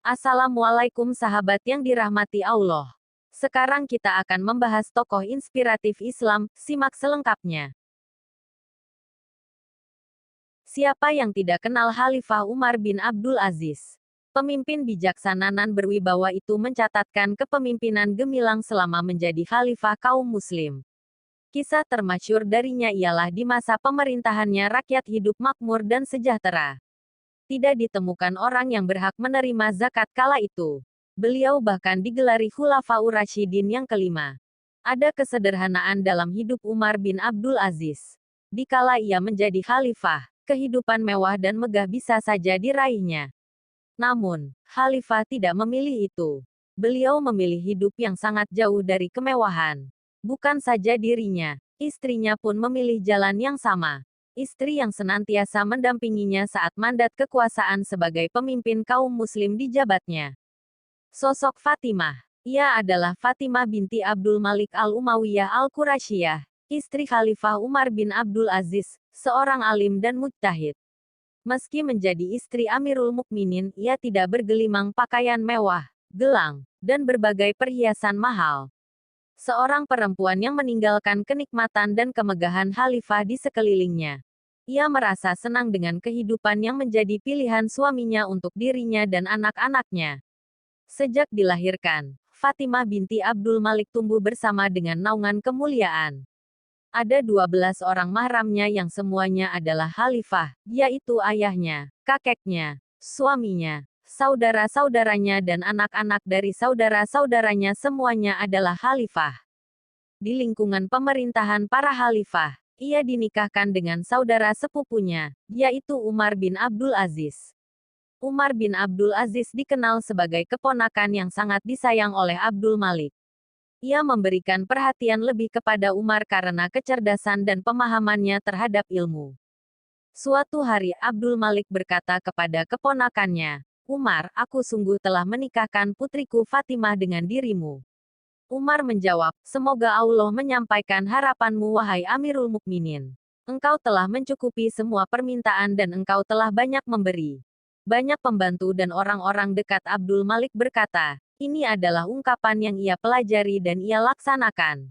Assalamualaikum sahabat yang dirahmati Allah. Sekarang kita akan membahas tokoh inspiratif Islam, simak selengkapnya. Siapa yang tidak kenal Khalifah Umar bin Abdul Aziz? Pemimpin bijaksana nan berwibawa itu mencatatkan kepemimpinan gemilang selama menjadi khalifah kaum muslim. Kisah termasyhur darinya ialah di masa pemerintahannya rakyat hidup makmur dan sejahtera. Tidak ditemukan orang yang berhak menerima zakat kala itu. Beliau bahkan digelari Khulafaur Rasyidin yang kelima. Ada kesederhanaan dalam hidup Umar bin Abdul Aziz. Dikala ia menjadi khalifah, kehidupan mewah dan megah bisa saja diraihnya. Namun, khalifah tidak memilih itu. Beliau memilih hidup yang sangat jauh dari kemewahan. Bukan saja dirinya, istrinya pun memilih jalan yang sama. Istri yang senantiasa mendampinginya saat mandat kekuasaan sebagai pemimpin kaum muslim dijabatnya. Sosok Fatimah. Ia adalah Fatimah binti Abdul Malik al-Umayyah al-Quraisyah, istri Khalifah Umar bin Abdul Aziz, seorang alim dan mujtahid. Meski menjadi istri Amirul Mukminin, ia tidak bergelimang pakaian mewah, gelang, dan berbagai perhiasan mahal. Seorang perempuan yang meninggalkan kenikmatan dan kemegahan khalifah di sekelilingnya. Ia merasa senang dengan kehidupan yang menjadi pilihan suaminya untuk dirinya dan anak-anaknya. Sejak dilahirkan, Fatimah binti Abdul Malik tumbuh bersama dengan naungan kemuliaan. Ada 12 orang mahramnya yang semuanya adalah khalifah, yaitu ayahnya, kakeknya, suaminya, saudara-saudaranya dan anak-anak dari saudara-saudaranya semuanya adalah khalifah. Di lingkungan pemerintahan para khalifah, ia dinikahkan dengan saudara sepupunya, yaitu Umar bin Abdul Aziz. Umar bin Abdul Aziz dikenal sebagai keponakan yang sangat disayang oleh Abdul Malik. Ia memberikan perhatian lebih kepada Umar karena kecerdasan dan pemahamannya terhadap ilmu. Suatu hari Abdul Malik berkata kepada keponakannya, "Umar, aku sungguh telah menikahkan putriku Fatimah dengan dirimu." Umar menjawab, "Semoga Allah menyampaikan harapanmu wahai Amirul Mukminin. Engkau telah mencukupi semua permintaan dan engkau telah banyak memberi." Banyak pembantu dan orang-orang dekat Abdul Malik berkata, ini adalah ungkapan yang ia pelajari dan ia laksanakan.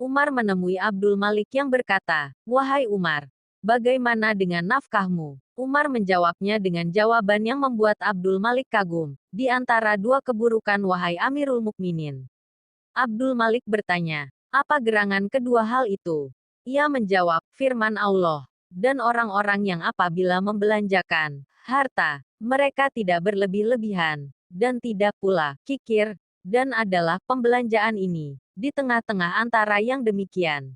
Umar menemui Abdul Malik yang berkata, "Wahai Umar, bagaimana dengan nafkahmu?" Umar menjawabnya dengan jawaban yang membuat Abdul Malik kagum. Di antara dua keburukan wahai Amirul Mukminin. Abdul Malik bertanya, apa gerangan kedua hal itu? Ia menjawab, firman Allah. Dan orang-orang yang apabila membelanjakan harta, mereka tidak berlebih-lebihan, dan tidak pula kikir, dan adalah pembelanjaan ini, di tengah-tengah antara yang demikian.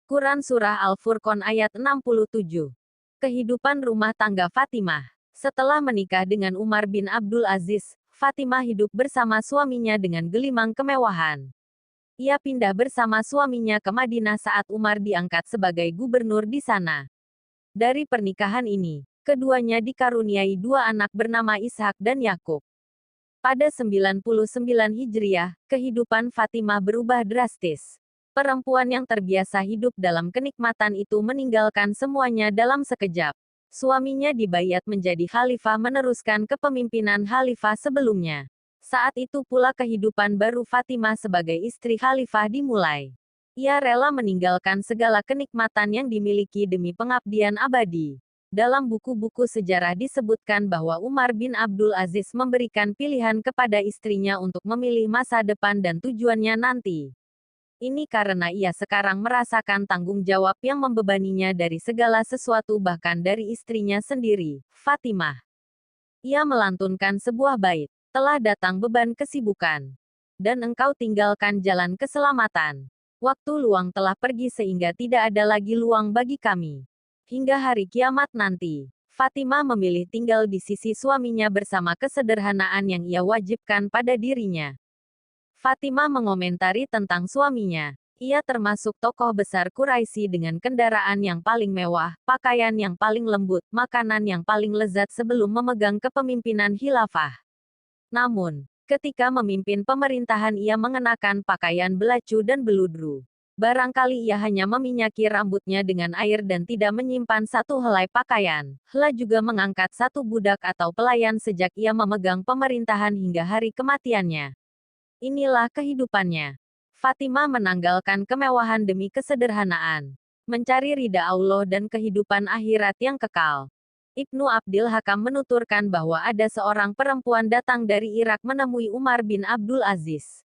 Quran Surah Al-Furqan ayat 67. Kehidupan rumah tangga Fatimah. Setelah menikah dengan Umar bin Abdul Aziz, Fatimah hidup bersama suaminya dengan gelimang kemewahan. Ia pindah bersama suaminya ke Madinah saat Umar diangkat sebagai gubernur di sana. Dari pernikahan ini, keduanya dikaruniai dua anak bernama Ishak dan Yakub. Pada 99 Hijriah, kehidupan Fatimah berubah drastis. Perempuan yang terbiasa hidup dalam kenikmatan itu meninggalkan semuanya dalam sekejap. Suaminya dibayat menjadi khalifah meneruskan kepemimpinan khalifah sebelumnya. Saat itu pula kehidupan baru Fatimah sebagai istri khalifah dimulai. Ia rela meninggalkan segala kenikmatan yang dimiliki demi pengabdian abadi. Dalam buku-buku sejarah disebutkan bahwa Umar bin Abdul Aziz memberikan pilihan kepada istrinya untuk memilih masa depan dan tujuannya nanti. Ini karena ia sekarang merasakan tanggung jawab yang membebaninya dari segala sesuatu bahkan dari istrinya sendiri, Fatimah. Ia melantunkan sebuah bait, telah datang beban kesibukan. Dan engkau tinggalkan jalan keselamatan. Waktu luang telah pergi sehingga tidak ada lagi luang bagi kami. Hingga hari kiamat nanti, Fatimah memilih tinggal di sisi suaminya bersama kesederhanaan yang ia wajibkan pada dirinya. Fatimah mengomentari tentang suaminya. Ia termasuk tokoh besar Quraisy dengan kendaraan yang paling mewah, pakaian yang paling lembut, makanan yang paling lezat sebelum memegang kepemimpinan khilafah. Namun, ketika memimpin pemerintahan ia mengenakan pakaian belacu dan beludru. Barangkali ia hanya meminyaki rambutnya dengan air dan tidak menyimpan satu helai pakaian. Hela juga mengangkat satu budak atau pelayan sejak ia memegang pemerintahan hingga hari kematiannya. Inilah kehidupannya. Fatimah menanggalkan kemewahan demi kesederhanaan. Mencari ridha Allah dan kehidupan akhirat yang kekal. Ibnu Abdil Hakam menuturkan bahwa ada seorang perempuan datang dari Irak menemui Umar bin Abdul Aziz.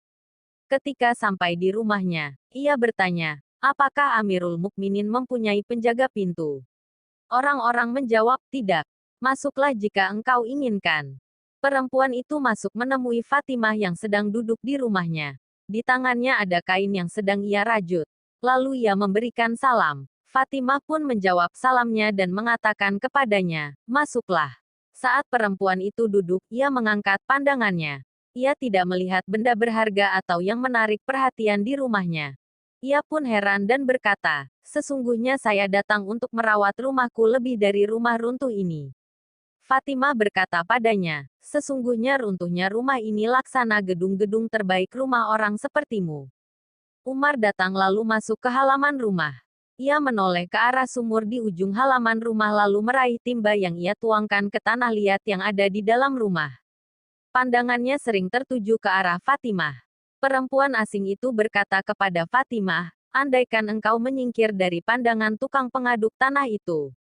Ketika sampai di rumahnya, ia bertanya, apakah Amirul Mukminin mempunyai penjaga pintu? Orang-orang menjawab, tidak. Masuklah jika engkau inginkan. Perempuan itu masuk menemui Fatimah yang sedang duduk di rumahnya. Di tangannya ada kain yang sedang ia rajut. Lalu ia memberikan salam. Fatimah pun menjawab salamnya dan mengatakan kepadanya, masuklah. Saat perempuan itu duduk, ia mengangkat pandangannya. Ia tidak melihat benda berharga atau yang menarik perhatian di rumahnya. Ia pun heran dan berkata, sesungguhnya saya datang untuk merawat rumahku lebih dari rumah runtuh ini. Fatimah berkata padanya, sesungguhnya runtuhnya rumah ini laksana gedung-gedung terbaik rumah orang sepertimu. Umar datang lalu masuk ke halaman rumah. Ia menoleh ke arah sumur di ujung halaman rumah lalu meraih timba yang ia tuangkan ke tanah liat yang ada di dalam rumah. Pandangannya sering tertuju ke arah Fatimah. Perempuan asing itu berkata kepada Fatimah, andaikan engkau menyingkir dari pandangan tukang pengaduk tanah itu.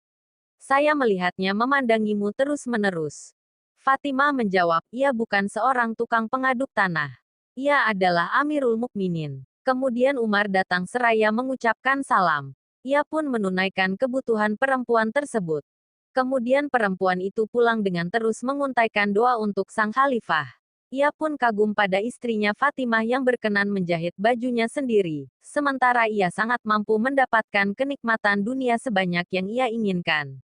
Saya melihatnya memandangimu terus-menerus. Fatimah menjawab, ia bukan seorang tukang pengaduk tanah. Ia adalah Amirul Mukminin. Kemudian Umar datang seraya mengucapkan salam. Ia pun menunaikan kebutuhan perempuan tersebut. Kemudian perempuan itu pulang dengan terus menguntaikan doa untuk sang khalifah. Ia pun kagum pada istrinya Fatimah yang berkenan menjahit bajunya sendiri, sementara ia sangat mampu mendapatkan kenikmatan dunia sebanyak yang ia inginkan.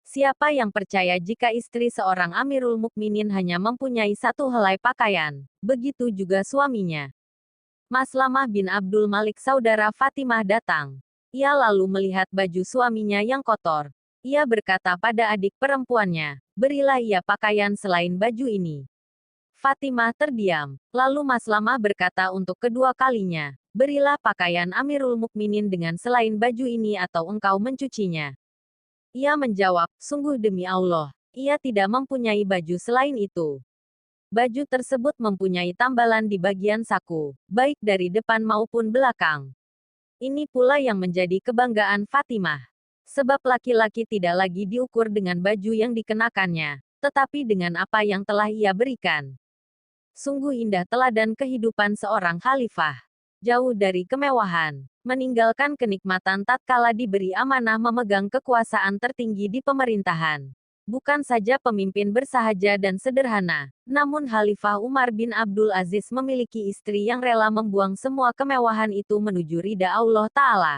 Siapa yang percaya jika istri seorang Amirul Mukminin hanya mempunyai satu helai pakaian, begitu juga suaminya. Maslamah bin Abdul Malik saudara Fatimah datang. Ia lalu melihat baju suaminya yang kotor. Ia berkata pada adik perempuannya, berilah ia pakaian selain baju ini. Fatimah terdiam. Lalu Maslamah berkata untuk kedua kalinya, berilah pakaian Amirul Mukminin dengan selain baju ini atau engkau mencucinya. Ia menjawab, sungguh demi Allah, ia tidak mempunyai baju selain itu. Baju tersebut mempunyai tambalan di bagian saku, baik dari depan maupun belakang. Ini pula yang menjadi kebanggaan Fatimah. Sebab laki-laki tidak lagi diukur dengan baju yang dikenakannya, tetapi dengan apa yang telah ia berikan. Sungguh indah teladan kehidupan seorang khalifah. Jauh dari kemewahan, meninggalkan kenikmatan tatkala diberi amanah memegang kekuasaan tertinggi di pemerintahan. Bukan saja pemimpin bersahaja dan sederhana, namun Khalifah Umar bin Abdul Aziz memiliki istri yang rela membuang semua kemewahan itu menuju ridha Allah Ta'ala.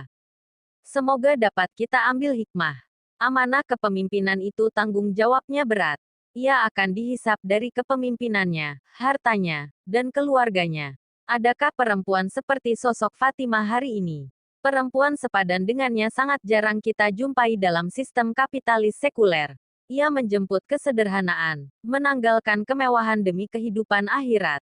Semoga dapat kita ambil hikmah. Amanah kepemimpinan itu tanggung jawabnya berat. Ia akan dihisap dari kepemimpinannya, hartanya, dan keluarganya. Adakah perempuan seperti sosok Fatimah hari ini? Perempuan sepadan dengannya sangat jarang kita jumpai dalam sistem kapitalis sekuler. Ia menjemput kesederhanaan, menanggalkan kemewahan demi kehidupan akhirat.